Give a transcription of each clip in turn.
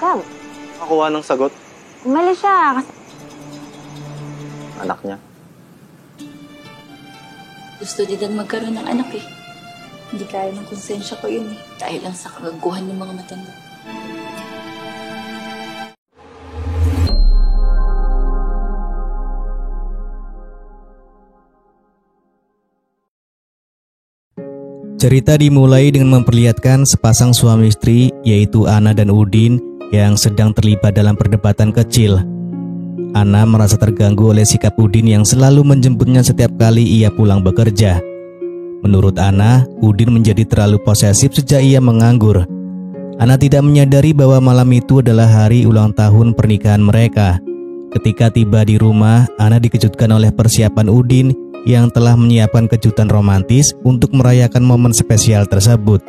Sab, Nakuha ng sagot. umalis siya kasi Anak niya. Gusto din magkaroon ng anak eh. Hindi kaya ng konsensya ko yun eh. Dahil lang sa kagaguhan ng mga matanda. Cerita dimulai dengan memperlihatkan sepasang suami istri yaitu Ana dan Udin yang sedang terlibat dalam perdebatan kecil. Ana merasa terganggu oleh sikap Udin yang selalu menjemputnya setiap kali ia pulang bekerja. Menurut Ana, Udin menjadi terlalu posesif sejak ia menganggur. Ana tidak menyadari bahwa malam itu adalah hari ulang tahun pernikahan mereka. Ketika tiba di rumah, Ana dikejutkan oleh persiapan Udin yang telah menyiapkan kejutan romantis untuk merayakan momen spesial tersebut.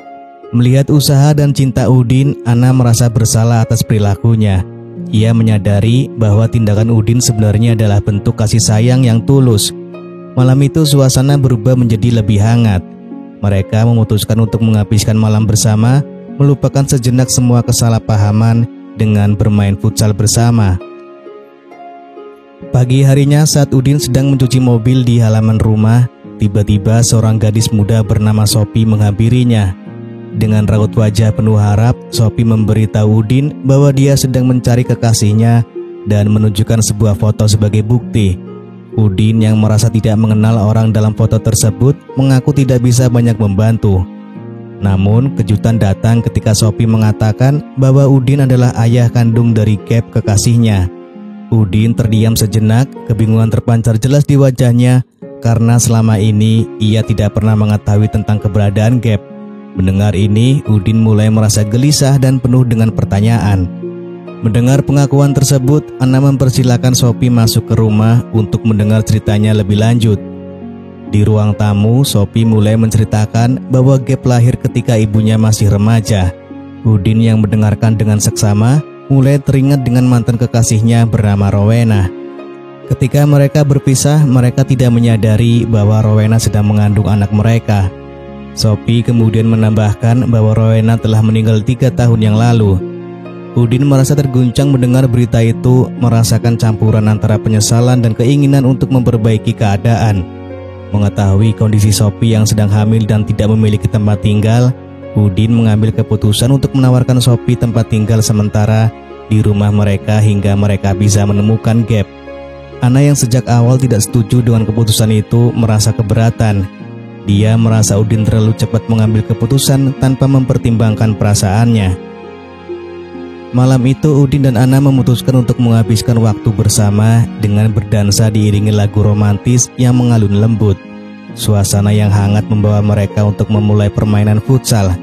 Melihat usaha dan cinta Udin, Ana merasa bersalah atas perilakunya. Ia menyadari bahwa tindakan Udin sebenarnya adalah bentuk kasih sayang yang tulus. Malam itu suasana berubah menjadi lebih hangat. Mereka memutuskan untuk menghabiskan malam bersama, melupakan sejenak semua kesalahpahaman dengan bermain futsal bersama. Pagi harinya saat Udin sedang mencuci mobil di halaman rumah, tiba-tiba seorang gadis muda bernama Sophie menghampirinya. Dengan raut wajah penuh harap, Sophie memberitahu Udin bahwa dia sedang mencari kekasihnya dan menunjukkan sebuah foto sebagai bukti. Udin yang merasa tidak mengenal orang dalam foto tersebut mengaku tidak bisa banyak membantu. Namun kejutan datang ketika Sophie mengatakan bahwa Udin adalah ayah kandung dari Gap kekasihnya. Udin terdiam sejenak, kebingungan terpancar jelas di wajahnya karena selama ini ia tidak pernah mengetahui tentang keberadaan Gap. Mendengar ini, Udin mulai merasa gelisah dan penuh dengan pertanyaan. Mendengar pengakuan tersebut, Ana mempersilahkan Sophie masuk ke rumah untuk mendengar ceritanya lebih lanjut. Di ruang tamu, Sophie mulai menceritakan bahwa Gap lahir ketika ibunya masih remaja. Udin yang mendengarkan dengan seksama mulai teringat dengan mantan kekasihnya bernama Rowena. Ketika mereka berpisah, mereka tidak menyadari bahwa Rowena sedang mengandung anak mereka. Sophie kemudian menambahkan bahwa Rowena telah meninggal 3 tahun yang lalu. Udin merasa terguncang mendengar berita itu, merasakan campuran antara penyesalan dan keinginan untuk memperbaiki keadaan. Mengetahui kondisi Sophie yang sedang hamil dan tidak memiliki tempat tinggal, Udin mengambil keputusan untuk menawarkan Sophie tempat tinggal sementara di rumah mereka hingga mereka bisa menemukan Gap. Ana yang sejak awal tidak setuju dengan keputusan itu merasa keberatan. Dia merasa Udin terlalu cepat mengambil keputusan tanpa mempertimbangkan perasaannya. Malam itu Udin dan Ana memutuskan untuk menghabiskan waktu bersama dengan berdansa diiringi lagu romantis yang mengalun lembut. Suasana yang hangat membawa mereka untuk memulai permainan futsal.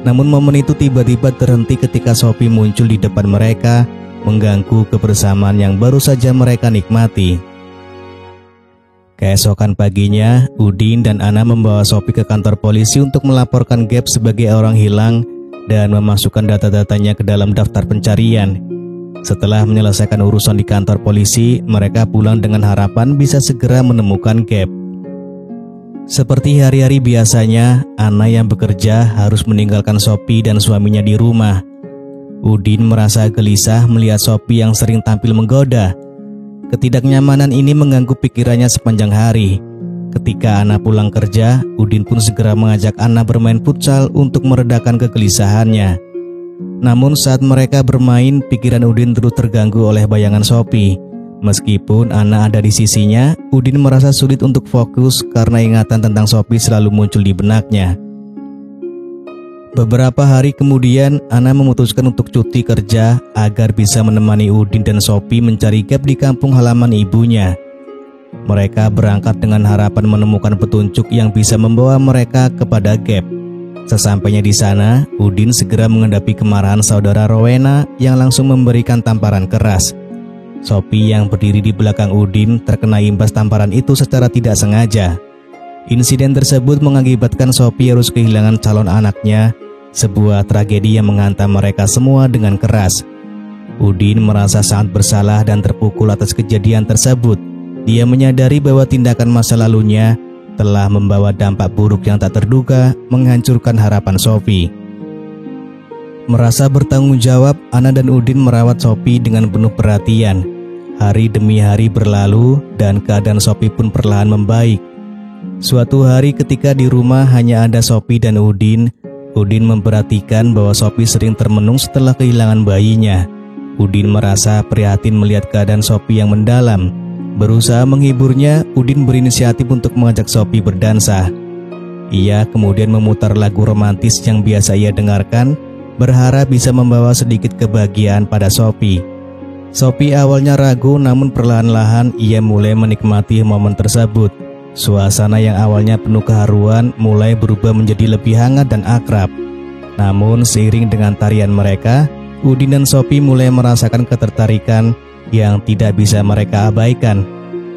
Namun momen itu tiba-tiba terhenti ketika Sophie muncul di depan mereka, mengganggu kebersamaan yang baru saja mereka nikmati. Keesokan paginya, Udin dan Ana membawa Sophie ke kantor polisi untuk melaporkan Gap sebagai orang hilang dan memasukkan data-datanya ke dalam daftar pencarian. Setelah menyelesaikan urusan di kantor polisi, mereka pulang dengan harapan bisa segera menemukan Gap. Seperti hari-hari biasanya, Ana yang bekerja harus meninggalkan Sophie dan suaminya di rumah. Udin merasa gelisah melihat Sophie yang sering tampil menggoda. Ketidaknyamanan ini mengganggu pikirannya sepanjang hari. Ketika Ana pulang kerja, Udin pun segera mengajak Ana bermain futsal untuk meredakan kegelisahannya. Namun saat mereka bermain, pikiran Udin terus terganggu oleh bayangan Sophie. Meskipun Ana ada di sisinya, Udin merasa sulit untuk fokus karena ingatan tentang Sophie selalu muncul di benaknya. Beberapa hari kemudian, Ana memutuskan untuk cuti kerja agar bisa menemani Udin dan Sophie mencari Gap di kampung halaman ibunya. Mereka berangkat dengan harapan menemukan petunjuk yang bisa membawa mereka kepada Gap. Sesampainya di sana, Udin segera menghadapi kemarahan saudara Rowena yang langsung memberikan tamparan keras. Sophie yang berdiri di belakang Udin terkena imbas tamparan itu secara tidak sengaja. Insiden tersebut mengakibatkan Sophie harus kehilangan calon anaknya, sebuah tragedi yang menghantam mereka semua dengan keras. Udin merasa sangat bersalah dan terpukul atas kejadian tersebut. Dia menyadari bahwa tindakan masa lalunya telah membawa dampak buruk yang tak terduga, menghancurkan harapan Sophie. Merasa bertanggung jawab, Ana dan Udin merawat Sophie dengan penuh perhatian. Hari demi hari berlalu dan keadaan Sophie pun perlahan membaik. Suatu hari ketika di rumah hanya ada Sophie dan Udin memperhatikan bahwa Sophie sering termenung setelah kehilangan bayinya. Udin merasa prihatin melihat keadaan Sophie yang mendalam. Berusaha menghiburnya, Udin berinisiatif untuk mengajak Sophie berdansa. Ia kemudian memutar lagu romantis yang biasa ia dengarkan, berharap bisa membawa sedikit kebahagiaan pada Sophie. Sophie awalnya ragu, namun perlahan-lahan ia mulai menikmati momen tersebut. Suasana yang awalnya penuh keharuan mulai berubah menjadi lebih hangat dan akrab. Namun seiring dengan tarian mereka, Udin dan Sophie mulai merasakan ketertarikan yang tidak bisa mereka abaikan.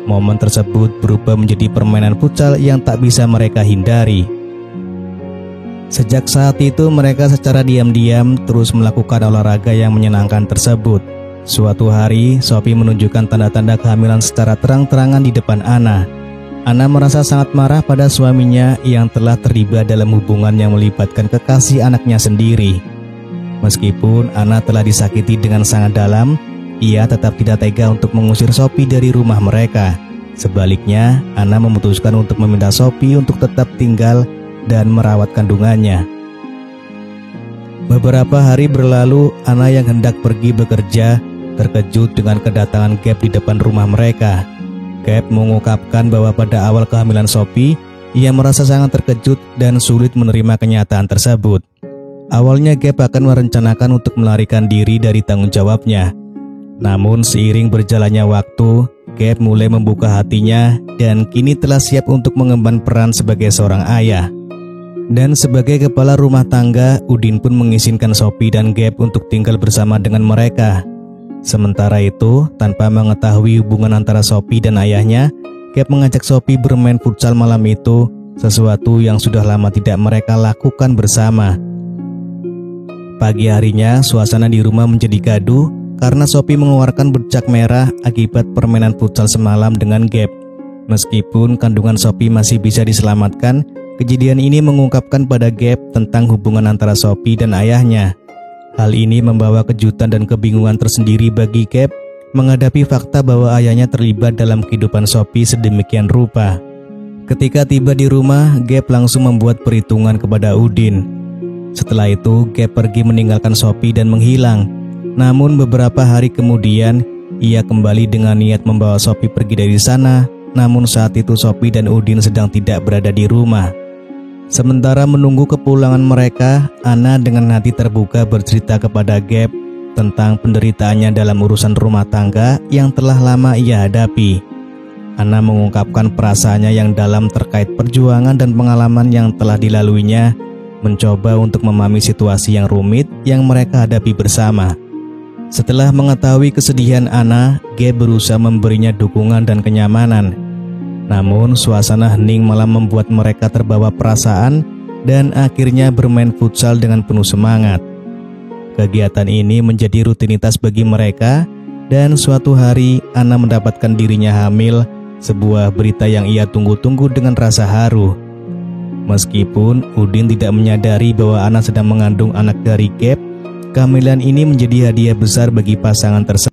Momen tersebut berubah menjadi permainan futsal yang tak bisa mereka hindari. Sejak saat itu mereka secara diam-diam terus melakukan olahraga yang menyenangkan tersebut. Suatu hari, Sophie menunjukkan tanda-tanda kehamilan secara terang-terangan di depan Ana. Ana merasa sangat marah pada suaminya yang telah terlibat dalam hubungan yang melibatkan kekasih anaknya sendiri. Meskipun Ana telah disakiti dengan sangat dalam, ia tetap tidak tega untuk mengusir Sophie dari rumah mereka. Sebaliknya, Ana memutuskan untuk meminta Sophie untuk tetap tinggal dan merawat kandungannya. Beberapa hari berlalu, Ana yang hendak pergi bekerja terkejut dengan kedatangan Gap di depan rumah mereka. Gap mengungkapkan bahwa pada awal kehamilan Sophie, ia merasa sangat terkejut dan sulit menerima kenyataan tersebut. Awalnya Gap akan merencanakan untuk melarikan diri dari tanggung jawabnya. Namun seiring berjalannya waktu, Gap mulai membuka hatinya dan kini telah siap untuk mengemban peran sebagai seorang ayah. Dan sebagai kepala rumah tangga, Udin pun mengizinkan Sophie dan Gap untuk tinggal bersama dengan mereka. Sementara itu, tanpa mengetahui hubungan antara Sophie dan ayahnya, Gap mengajak Sophie bermain futsal malam itu, sesuatu yang sudah lama tidak mereka lakukan bersama. Pagi harinya, suasana di rumah menjadi gaduh karena Sophie mengeluarkan bercak merah akibat permainan futsal semalam dengan Gap. Meskipun kandungan Sophie masih bisa diselamatkan, kejadian ini mengungkapkan pada Gap tentang hubungan antara Sophie dan ayahnya. Hal ini membawa kejutan dan kebingungan tersendiri bagi Gap menghadapi fakta bahwa ayahnya terlibat dalam kehidupan Sophie sedemikian rupa. Ketika tiba di rumah, Gap langsung membuat perhitungan kepada Udin. Setelah itu, Gap pergi meninggalkan Sophie dan menghilang. Namun beberapa hari kemudian, ia kembali dengan niat membawa Sophie pergi dari sana. Namun saat itu Sophie dan Udin sedang tidak berada di rumah. Sementara menunggu kepulangan mereka, Ana dengan hati terbuka bercerita kepada Gap tentang penderitaannya dalam urusan rumah tangga yang telah lama ia hadapi. Ana mengungkapkan perasaannya yang dalam terkait perjuangan dan pengalaman yang telah dilaluinya, mencoba untuk memahami situasi yang rumit yang mereka hadapi bersama. Setelah mengetahui kesedihan Ana, Gap berusaha memberinya dukungan dan kenyamanan. Namun suasana hening malah membuat mereka terbawa perasaan dan akhirnya bermain futsal dengan penuh semangat. Kegiatan ini menjadi rutinitas bagi mereka dan suatu hari Ana mendapatkan dirinya hamil, sebuah berita yang ia tunggu-tunggu dengan rasa haru. Meskipun Udin tidak menyadari bahwa Ana sedang mengandung anak dari Gap, kehamilan ini menjadi hadiah besar bagi pasangan tersebut.